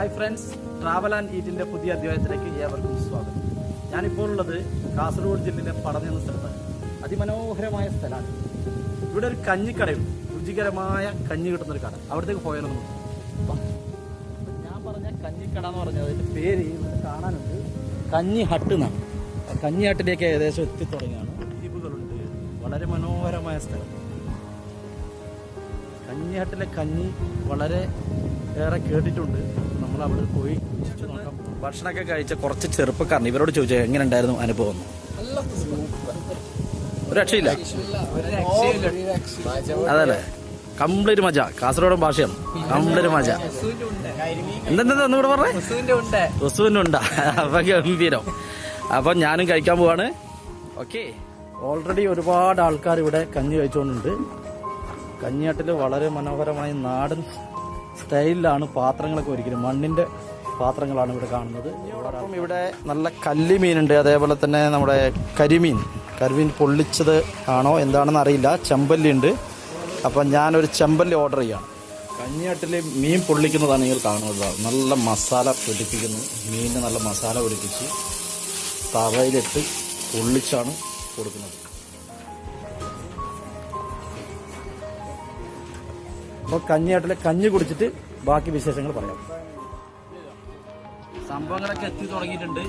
Hi friends, travel and ഈറ്റിൻ്റെ പുതിയ അധ്യായത്തിലേക്ക് ഏവർക്കും സ്വാഗതം. ഞാനിപ്പോൾ ഉള്ളത് കാസർഗോഡ് ജില്ലയിലെ പടന്ന എന്ന സ്ഥലത്താണ്. അതിമനോഹരമായ സ്ഥലമാണ്. ഇവിടെ ഒരു കഞ്ഞിക്കടയുണ്ട്, രുചികരമായ കഞ്ഞി കിട്ടുന്നൊരു കട. അവിടത്തേക്ക് പോയാലൊന്നും ഞാൻ പറഞ്ഞ കഞ്ഞിക്കട എന്ന് പറഞ്ഞത് അതിൻ്റെ പേര് ഇവിടെ കാണാനുണ്ട്, കഞ്ഞി ഹട്ട് എന്നാണ്. കഞ്ഞി ഹട്ടിലേക്ക് ഏകദേശം എത്തിത്തുടങ്ങിയാണ്. ദ്വീപുകളുണ്ട്, വളരെ മനോഹരമായ സ്ഥലം. കഞ്ഞി ഹട്ടിലെ കഞ്ഞി വളരെ ഏറെ കേട്ടിട്ടുണ്ട്. നമ്മൾ അവിടെ പോയി രുചിച്ച് നോക്കാം. ഭക്ഷണമൊക്കെ കഴിച്ച കുറച്ച് ചെറുപ്പക്കാരൻ ഇവരോട് ചോദിച്ചാൽ എങ്ങനെ ഉണ്ടായിരുന്നു അനുഭവം? ഒരു രക്ഷയില്ല, അതല്ലേ, കംപ്ലീറ്റ് മജ. കാസർഗോഡൻ ഭാഷയാണ്, കംപ്ലീറ്റ് മജ. എന്തെന്താ ഒന്നുകൂടെ പറഞ്ഞേ? റസുവിൻ്റെ ഉണ്ടാ. അപ്പൊ ഗംഭീരം. അപ്പം ഞാനും കഴിക്കാൻ പോവാണ്. ഓക്കെ, ഓൾറെഡി ഒരുപാട് ആൾക്കാർ ഇവിടെ കഞ്ഞി കഴിച്ചുകൊണ്ടുണ്ട്. കഞ്ഞിയാട്ടിൽ വളരെ മനോഹരമായ നാടൻ സ്റ്റൈലിലാണ് പാത്രങ്ങളൊക്കെ ഒരുക്കുന്നത്. മണ്ണിൻ്റെ പാത്രങ്ങളാണ് ഇവിടെ കാണുന്നത്. അപ്പം ഇവിടെ നല്ല കല്ലിമീനുണ്ട്, അതേപോലെ തന്നെ നമ്മുടെ കരിമീൻ പൊള്ളിച്ചത് ആണോ എന്താണെന്ന് അറിയില്ല. ചെമ്പല്ലി ഉണ്ട്. അപ്പം ഞാനൊരു ചെമ്പല്ലി ഓർഡർ ചെയ്യാണ്. കഞ്ഞിയാട്ടിൽ മീൻ പൊള്ളിക്കുന്നതാണ് നിങ്ങൾ കാണുന്നത്. നല്ല മസാല പിടിപ്പിക്കുന്നു. മീനിന് നല്ല മസാല പിടിപ്പിച്ച് തവയിലിട്ട് പൊള്ളിച്ചാണ് കൊടുക്കുന്നത്. അപ്പോൾ കഞ്ഞിയാട്ടിലെ കഞ്ഞി കുടിച്ചിട്ട് ബാക്കി വിശേഷങ്ങൾ പറയാം. സംഭവങ്ങളൊക്കെ എത്തി തുടങ്ങിയിട്ടുണ്ട്.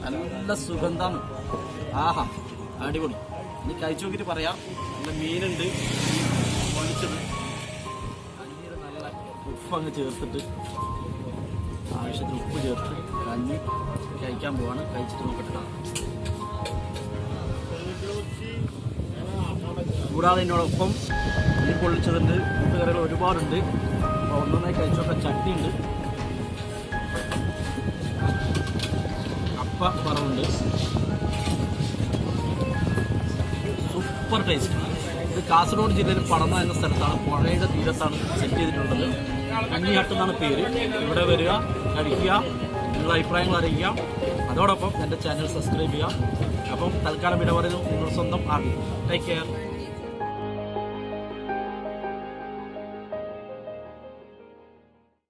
നല്ല സുഗന്ധമാണ്. ആഹാ, അടിപൊളി. ഇനി കഴിച്ചു നോക്കിയിട്ട് പറയാം. നല്ല മീനുണ്ട് പൊളിച്ചത്. കഞ്ഞിയിൽ നല്ല ഉപ്പങ്ങ് ചേർത്തിട്ട്, ആവശ്യത്തിന് ഉപ്പ് ചേർത്ത് കഞ്ഞി കഴിക്കാൻ പോവാണ്. കഴിച്ചിട്ട് നോക്കട്ടെ. കൂടാതെ ഇതിനോടൊപ്പം മീൻ പൊള്ളിച്ചതുണ്ട്, കൂട്ടുകറികൾ ഒരുപാടുണ്ട്. അപ്പോൾ ഒന്നൊന്നായി കഴിച്ചൊക്കെ ചട്ടിയുണ്ട്, കപ്പ വറവുണ്ട്. Super taste. ഇത് കാസർഗോഡ് ജില്ലയിൽ പടന്ന എന്ന സ്ഥലത്താണ്, പുഴയുടെ തീരത്താണ് സെറ്റ് ചെയ്തിട്ടുള്ളത്. കഞ്ഞി ഹട്ട് എന്നാണ് പേര്. ഇവിടെ വരിക, കഴിക്കുക, നിങ്ങളുടെ അഭിപ്രായങ്ങൾ അറിയിക്കുക. അതോടൊപ്പം എൻ്റെ ചാനൽ സബ്സ്ക്രൈബ് ചെയ്യുക. അപ്പം തൽക്കാലം വിട പറയുന്നു, നിങ്ങൾ സ്വന്തം ആർമി. Take care.